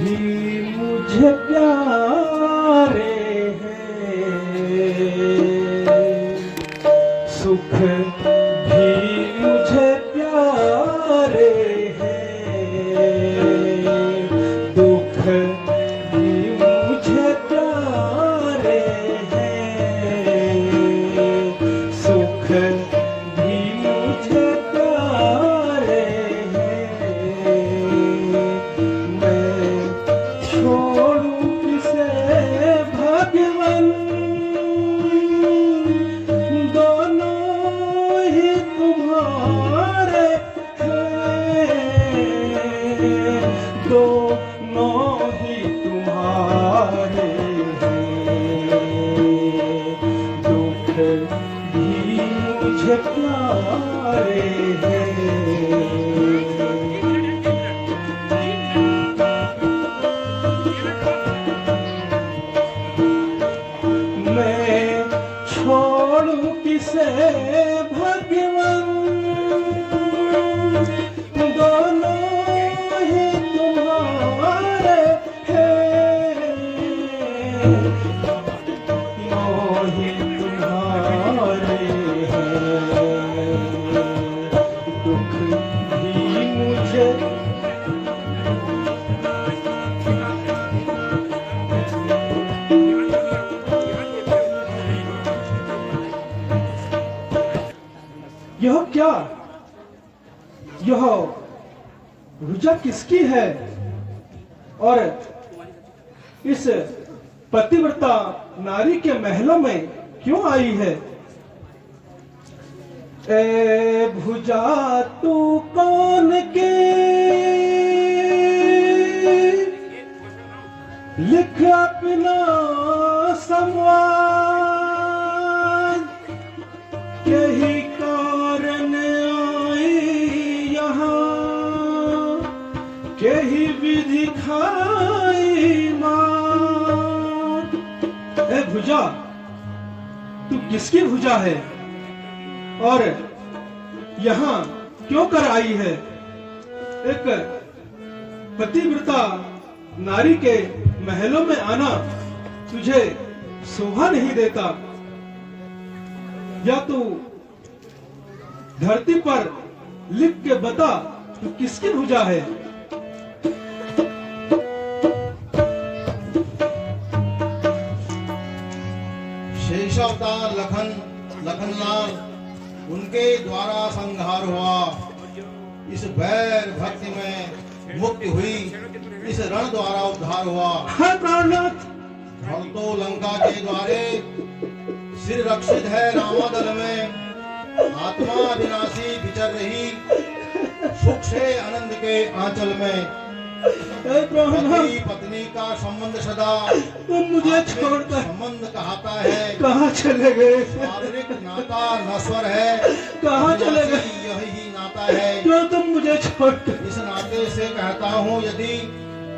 भी मुझे प्यारे हैं, सुख भी मुझे प्यारे हैं, दुख भी मुझे प्यारे हैं, सुख भी मुझे प्यारे हैं। मैं छोड़ूं किसे भगवन, दोनों ही तुम्हारे हैं, दोनों ही तुम्हारे हैं, दुख भी मुझे प्यारे हैं। मैं छोड़ूं किसे भगवन, दोनों ही तुम्हारे हैं, दोनों ही तुम्हारे हैं, दुख भी मुझे यह क्या, यह रुचा किसकी है और इस पतिव्रता नारी के महलों में क्यों आई है? ए भुजा तू कौन के लिख अपना संवाद, यही कारण आई यहाँ, यही विधि खाई मां। ए भुजा, तू किसकी भुजा है और यहाँ क्यों कर आई है? एक पतिव्रता नारी के महलों में आना तुझे शोभा नहीं देता, या तू धरती पर लिख के बता तू किसकी भुजा है? शेषावतार लखनलाल उनके द्वारा संहार हुआ, इस वैर भक्ति में मुक्ति हुई, इस रण द्वारा उद्धार हुआ। तो लंका के द्वारे सिर रक्षित है रामादल में, आत्मा विनाशी विचर रही सुख से आनंद के आंचल में। पति पत्नी का संबंध सदा तुम मुझे छोड़कर संबंध कहता है, कहाँ चले गए? शारीरिक नाता नश्वर है, कहाँ चले गए? यही नाता है क्यों तुम मुझे छोड़कर? इस नाते से कहता हूँ, यदि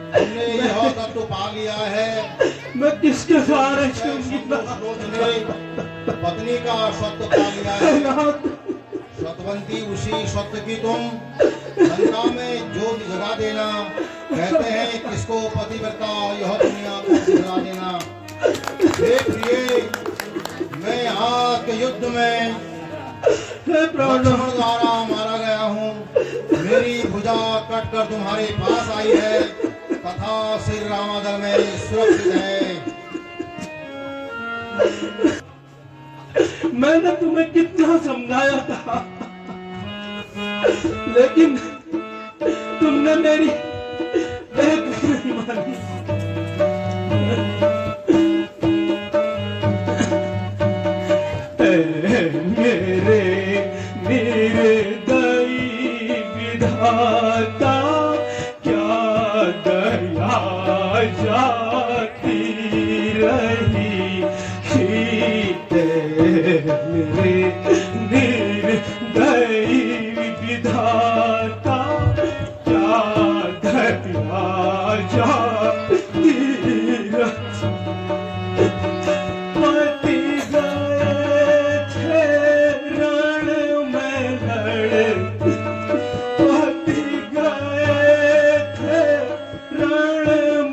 तुमने यह तत्व पा लिया है, मैं किसके सहारे पत्नी का सत्य पा लिया है, सतवंती उसी सत्य की तुम लंका में ज्योति जगा देना। कहते हैं किसको पतिव्रता यह दुनिया को जगा देना। प्रिय, मैं आज के युद्ध में लक्ष्मण द्वारा मारा गया हूँ, मेरी भुजा कटकर तुम्हारे पास आई है तथा श्री रामादल में सुरक्षित है। मैंने तुम्हें कितना समझाया था, लेकिन तुमने मेरी एक नहीं मानी। मेरे निर्दयी विधाता, क्या दया जाती रही मेरे निर्दयी विधाता, क्या दया जाती रही। पति गए थे रण में लड़े, पति गए थे रण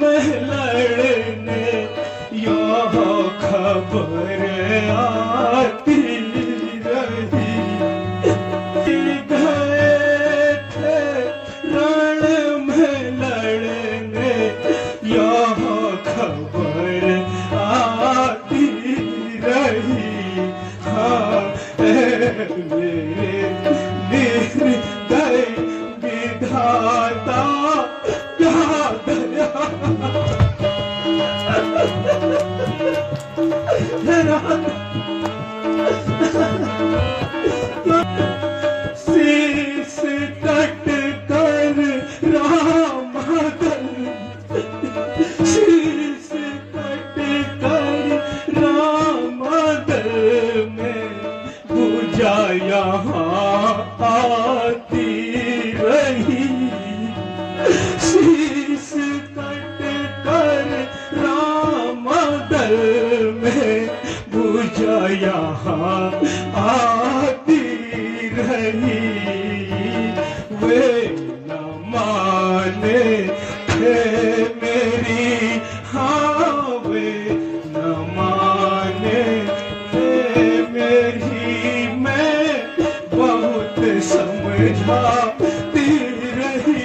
दया नाथ शीश कट कर राम दल शीश कट कर राम दल में पूजा यहाँ आती रही शीश कट कर राम दल में पूजा यहाँ आती रही वे न माने थे मेरी हाँ वे न माने थे मेरी मैं बहुत समझाती रही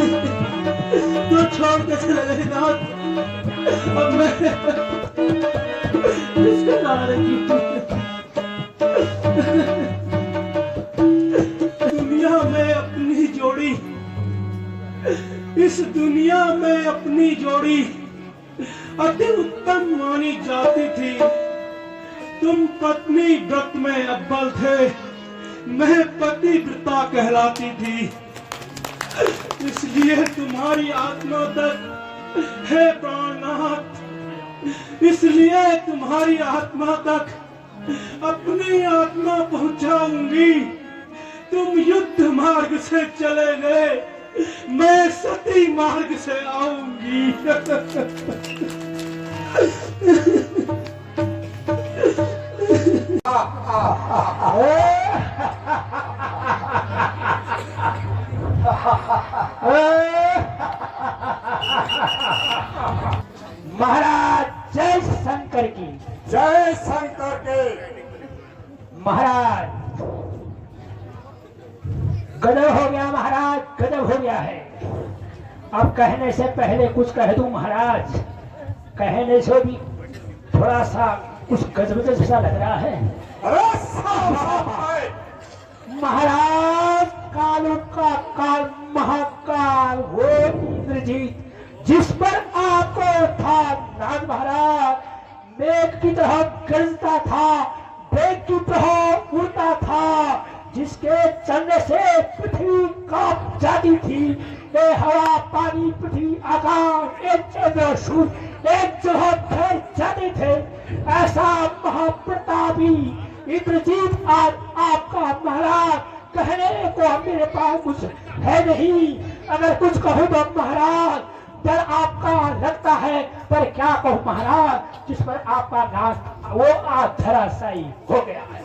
तो छोड़ के चले गए नाथ अब मैं किसके सहारे की दुनिया में अपनी जोड़ी इस दुनिया में अपनी जोड़ी अति उत्तम मानी जाती थी तुम पत्नी व्रत में अव्वल थे मैं पतिव्रता कहलाती थी इसलिए तुम्हारी आत्मा तक है प्राणनाथ इसलिए तुम्हारी आत्मा तक अपनी आत्मा पहुंचाऊंगी तुम युद्ध मार्ग से चले गए मैं सती मार्ग से आऊंगी महाराज जय शंकर की जय शंकर के। महाराज गजब हो गया महाराज गजब हो गया है अब कहने से पहले कुछ कह दूं महाराज कहने से भी थोड़ा सा कुछ गजब जैसा लग रहा है अरे साहब है। महाराज कालों का काल महाकाल वो इंद्रजीत जिस पर आपको था नाग महाराज मेघ की तरह गरजता था वेग की तरह उड़ता था जिसके चलने से पृथ्वी कांप जाती थी ये हवा पानी पृथ्वी आकाश एक चंद्र सूर्य एक जगह ठहर जाते थे ऐसा महाप्रतापी इंद्रजीत आज आपका महाराज कहने को मेरे पास कुछ है नहीं अगर कुछ कहूँ तो महाराज डर आपका लगता है पर क्या कहूँ महाराज जिस पर आपका नाश वो आज धराशायी हो गया है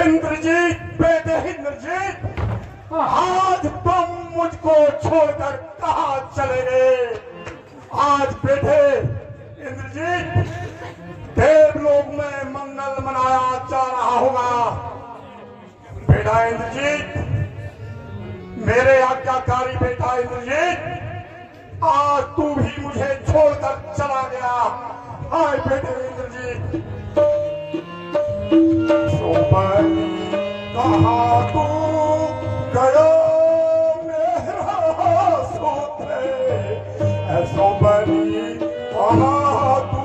इंद्रजीत बेटे इंद्रजीत आज तुम मुझको छोड़कर कहाँ चले गए आज बेटे इंद्रजीत देवलोक में मंगल मनाया जा रहा होगा बेटा इंद्रजीत मेरे आज्ञाकारी बेटा इंद्रजीत आज तू भी मुझे छोड़कर चला गया हाय बेटे इंद्रजीत सोमनी कहाँ तू गयो मेरा सोते सोमनी कहाँ तू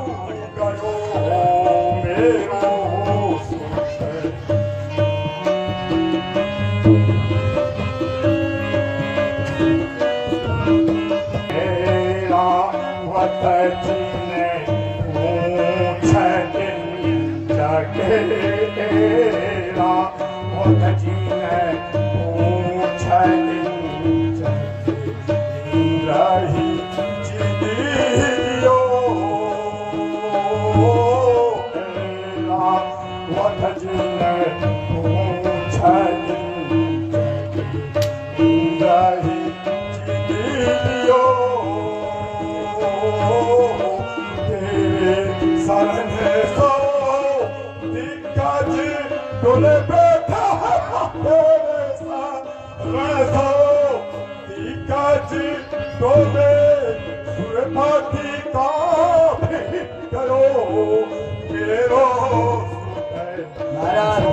गयो मेरो सोते मेरा वतने पूछे जगेरा बहुत जीने पूछे रही जिदियो मेरा बहुत जीने पूछे रही जिदियो शरण सो दिग्गज डोले बैठा तेरे शरण सो दिग्गज डोले सुरपति का भी गयो मेरो महाराज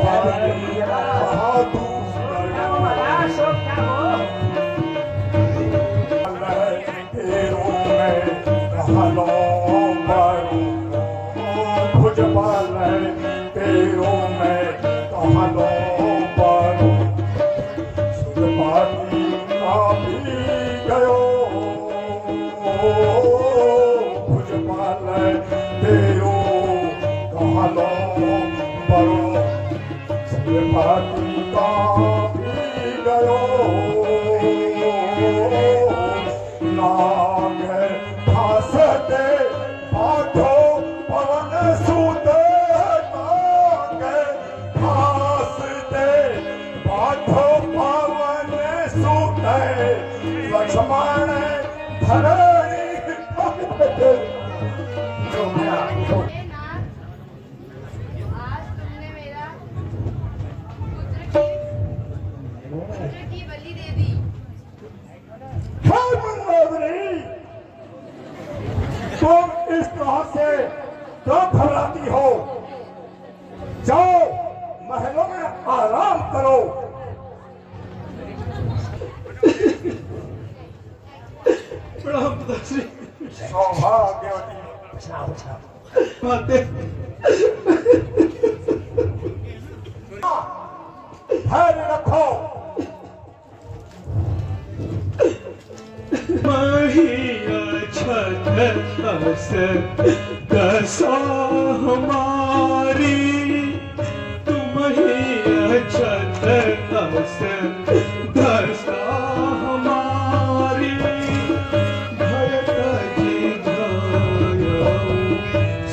लक्ष्मण धरणी आज तुमने मेरा पुत्र की बलि दे दी। हे मंदोदरी, तुम इस तरह से क्यों घबराती हो? जाओ महलों में आराम करो। प्रणाम पिताश्री। सौभाग्यवती माते धैर्य रखो। दशा हमारी तुम ही अछत दशा हमारी भयत जिधायो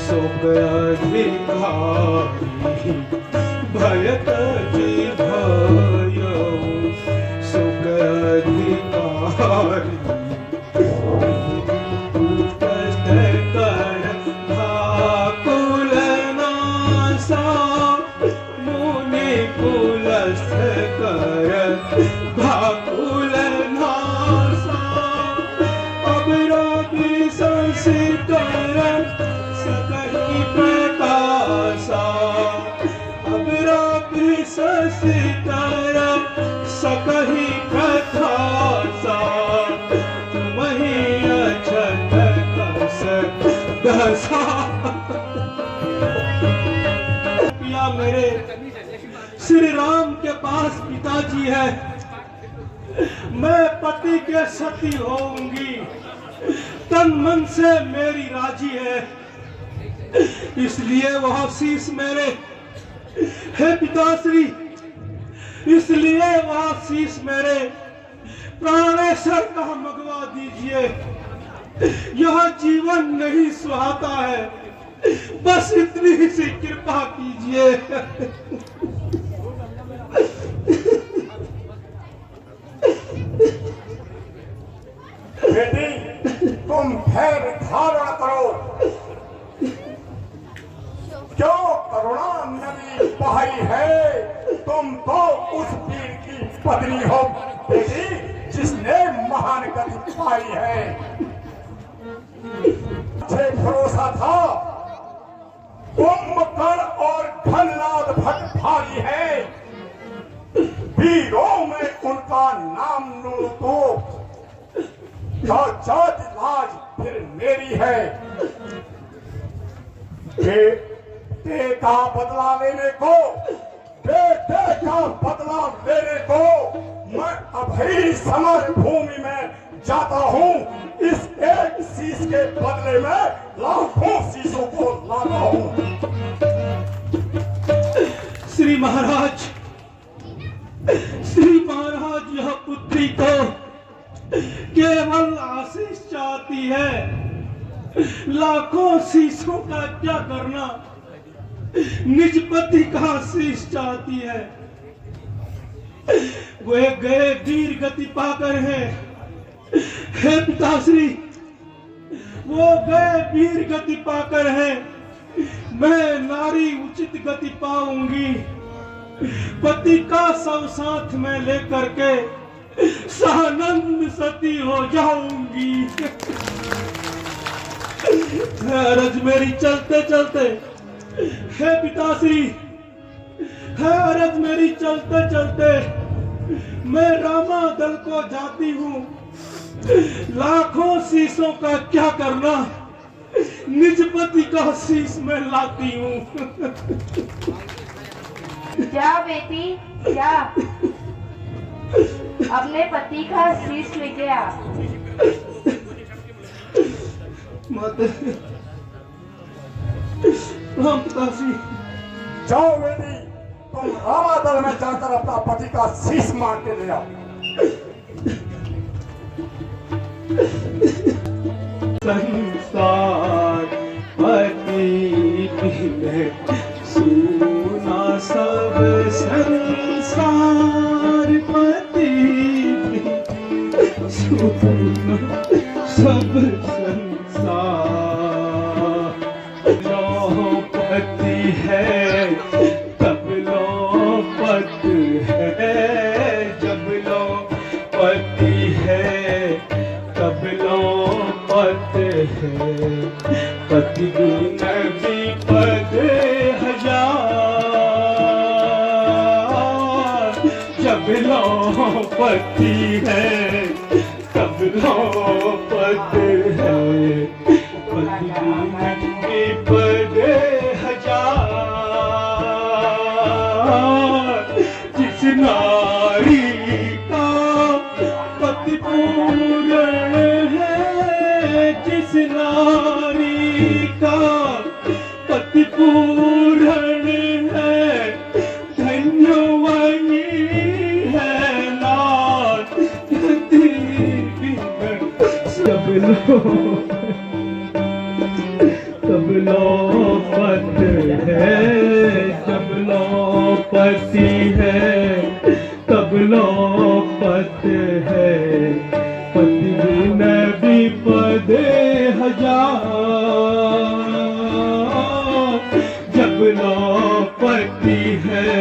सुखधिकारी भयत जिधायो सुखधिकारी सकही कथा सा तुम ही अछत दशा। या मेरे श्री राम के पास पिताजी है, मैं पति के सती होऊंगी, तन मन से मेरी राजी है, इसलिए वह शीश मेरे हे पिताश्री, इसलिए वह शीश मेरे प्राणेश्वर का मंगवा दीजिए। यह जीवन नहीं सुहाता है, बस इतनी ही सी कृपा कीजिए। बेटी, तुम धैर्य धारण करो। क्यों करुणा नदी बहाई है? तुम तो उस वीर की पत्नी हो बेटी, जिसने महान गति पाई है। मुझे भरोसा था कुंभकर्ण और धनलाद भट्ट भारी है, वीरों में उनका नाम लूं तो जाति लाज फिर मेरी है। बेटे का बदला लेने को, बेटे का बदला लेने को मैं अभी समर भूमि में जाता हूँ। इस एक शीश के बदले में लाखों शीशों को लाता हूँ। श्री महाराज, यह पुत्री तो केवल आशीष चाहती है, लाखों शीशों का क्या करना, निज पति का आशीष चाहती है। वे गए वीर गति पाकर हैं, हे पिताश्री, वो गए वीर गति पाकर हैं, मैं नारी उचित गति पाऊंगी, पति का सब साथ में लेकर के सानंद सती हो जाऊंगी। है अरज मेरी चलते चलते, है पिताश्री, है अरज मेरी चलते चलते, मैं रामा दल को जाती हूँ। लाखों शीशों का क्या करना, निज पति का शीश में लाती हूँ। जा बेटी जा, अपने पति का शीश लेके आ। माता राम पिताश्री, जाओ बेटी, तुम रामादल में जाकर अपना पति का शीश मांग के ले आओ। संसार पति बिन सुना सब संसार, पति बिन सुना सब संसार। लो पति है तब लो पत है, जब लो पति है तब लो पत है। पति बिन विपद हजार, जब लो पति है तब लो पत है। पति बिन विपद हजार, जिस नारी का पति पूर्ण है, जिस नारी का पति पूर्ण है, धन्य वही है नाथ। पति बिन सब लो तब लो पत है, जब लो पति है तब लो पत है। पति बिन विपद हजार, जब लो पति है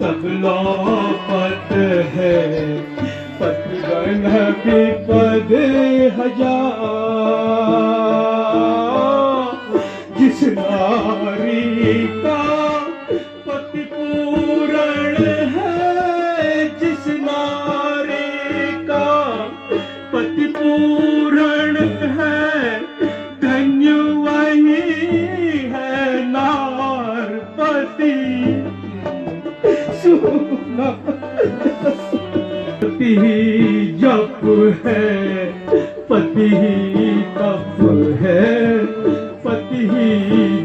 तब लो पत है। पति बिन विपद हजार, जिस नारी का पति पूर्ण है, जिस नारी का पति पूर्ण है, धन्य वही है नार। पति सुना पति ही जप है, पति ही तप है, पति ही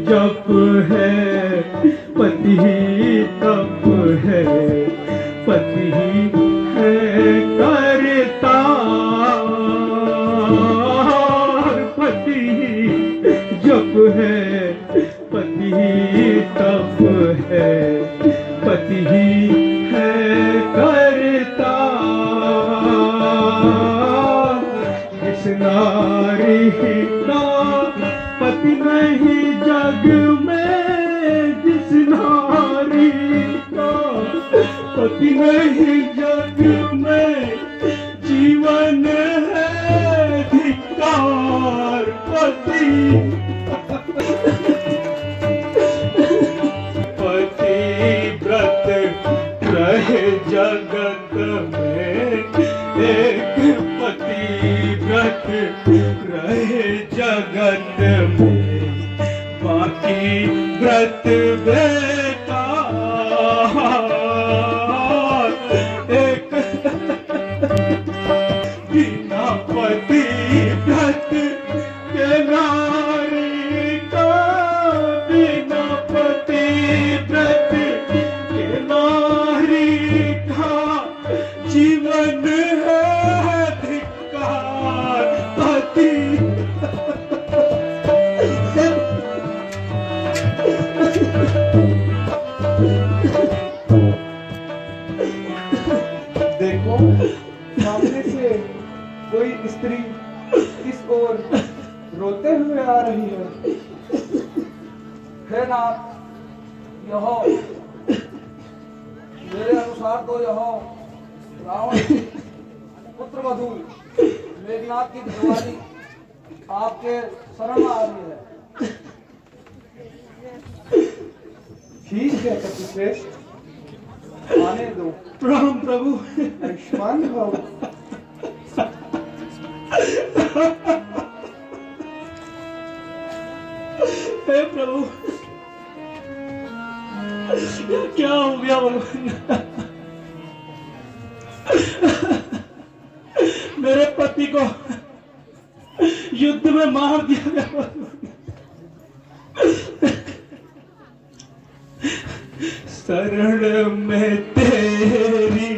जप है, पति ही तप है। पति ही है करता, पति ही जप है, पति ही तप है। पति ही है करता, जिस नारी का पति नहीं जग में, जिस नारी का पति नहीं जग में, जीवन है धिक्कार। पति पतिव्रत रहे जगत में, एक पतिव्रत रहे जगत में, बाकी व्रत बेकार। एक बिना पतिव्रत के नारी का, बिना पतिव्रत के नारी का जीवन है धिक्कार। पति देखो सामने से कोई स्त्री इस ओर रोते हुए आ रही है नाथ, यह मेरे अनुसार तो यह रावण की पुत्र वधू मेघनाथ की घरवाली आपके शरण आ रही है। ठीक है कपिश्रेष्ठ, आने दो। प्रणाम प्रभु। आयुष्मान भव। हे प्रभु, क्या हो गया भगवान? मेरे पति को युद्ध में मार दिया गया। शरण में तेरी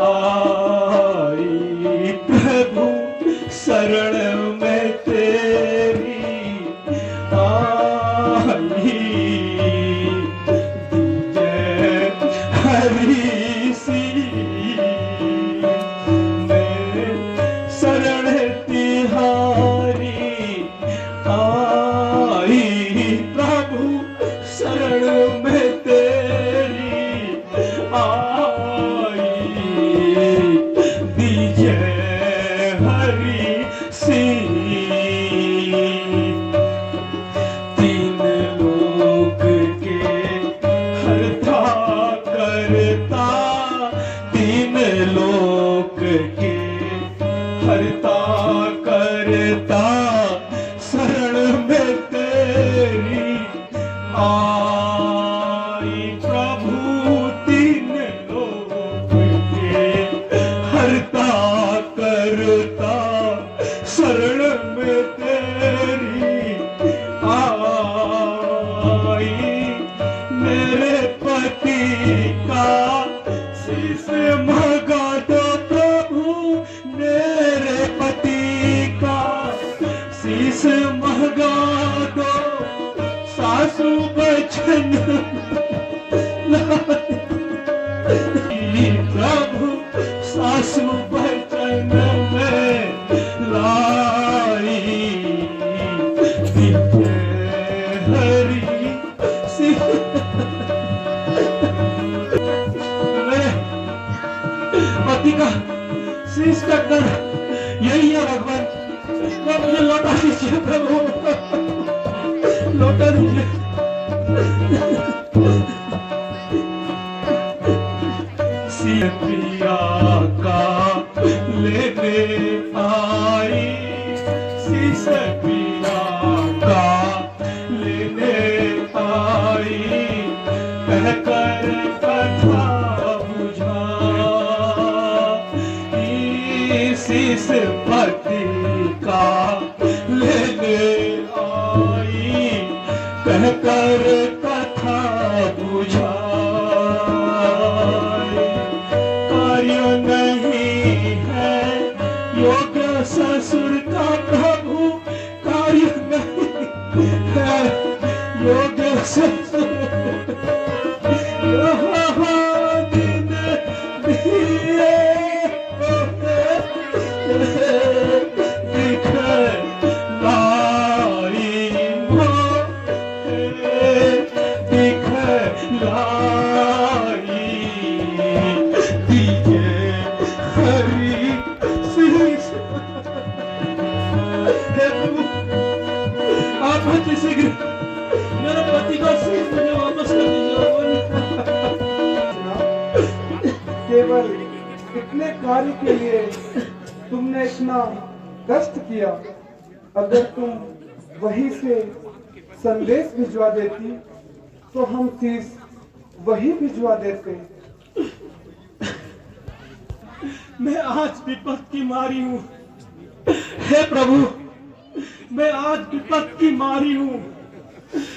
आई प्रभु, शरण में तेरी आई, जय हरि सी मैं शरण तिहारी आई प्रभु, शरण में तेरी आई, दीजय हरि सी। तीन लोक के हरता करता, तीन लोक के हरता करता, शरण में तेरी आई प्रभु, तीन लोक के हरता करता, शरण में तेरी आई। मेरे पति का शीश मगा दो प्रभु, मेरे पति का शीश मगा दो, सासू बचन प्रभु, सासू बचन में लाई, हरि मेरे पति का शीश कटकर यही है भगवान, तो मुझे लौटा दीजिए प्रभु, लौटा दीजिए। प्रिया का लेने आई, शीश प्रिया का लेने आई, कहकर कथा बुझा, शीश पति का लेने आई, कहकर कथा बुझा, कार्य नहीं है योग्य ससुर का प्रभु, कार्य नहीं है योग्य ससुर, दिन दिए शीघ्र मेरे पति का शीश मुझे वापस कर दीजिए। केवल इतने कार्य के लिए तुमने इतना कष्ट किया, अगर तुम वहीं से संदेश भिजवा देती तो हम शीश वही भिजवा देते। मैं आज विपद की मारी हूँ, हे प्रभु, मैं आज विपद की मारी हूँ,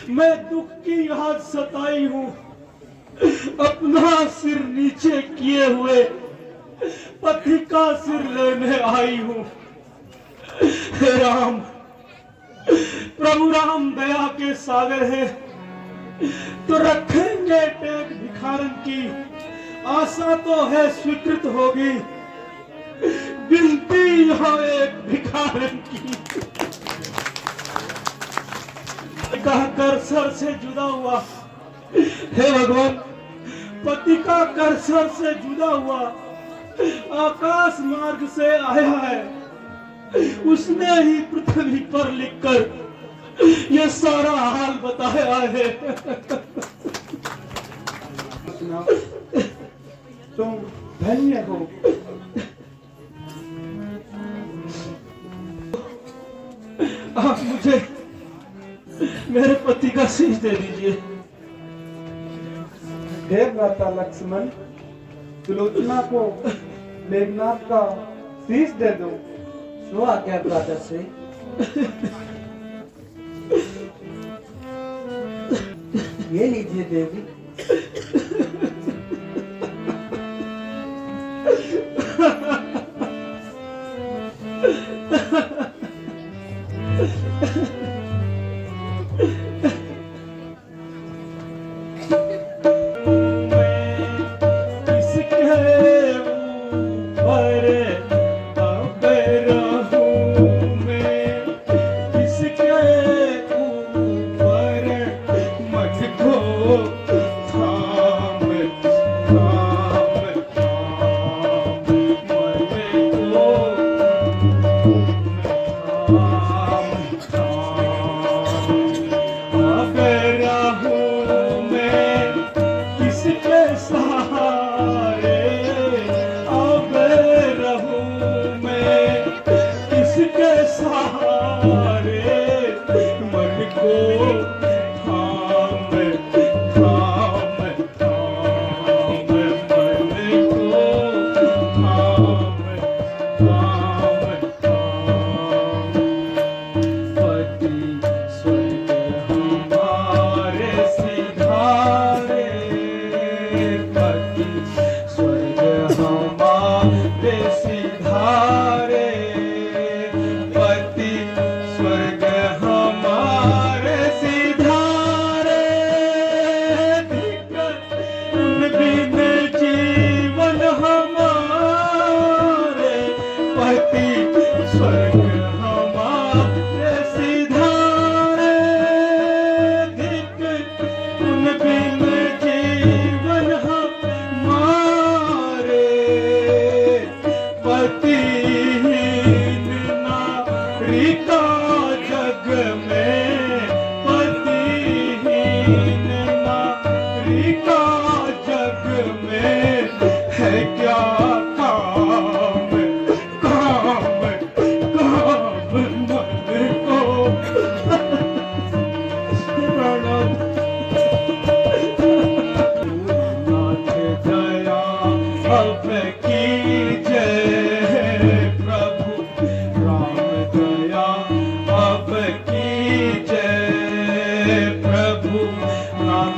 मैं दुख की याद सताई हूँ, अपना सिर नीचे किए हुए पति का सिर लेने आई हूँ। हे राम, प्रभु राम दया के सागर है, तो रखेंगे टेक भिखारन की, आशा तो है स्वीकृत होगी, विनती यहाँ एक भिखारन की। कहकर सर से जुदा हुआ, हे भगवान, पति का कर सर से जुदा हुआ, आकाश मार्ग से आया है, उसने ही पृथ्वी पर लिखकर ये सारा हाल बताया है। सुना, तुम धन्य हो। आप मुझे मेरे पति का शीश दे दीजिए। देव भ्राता लक्ष्मण, सुलोचना को मेघनाथ का शीश दे दो। सो आज्ञा भ्राताश्री। ये लीजिए देवी। प्रभु नाम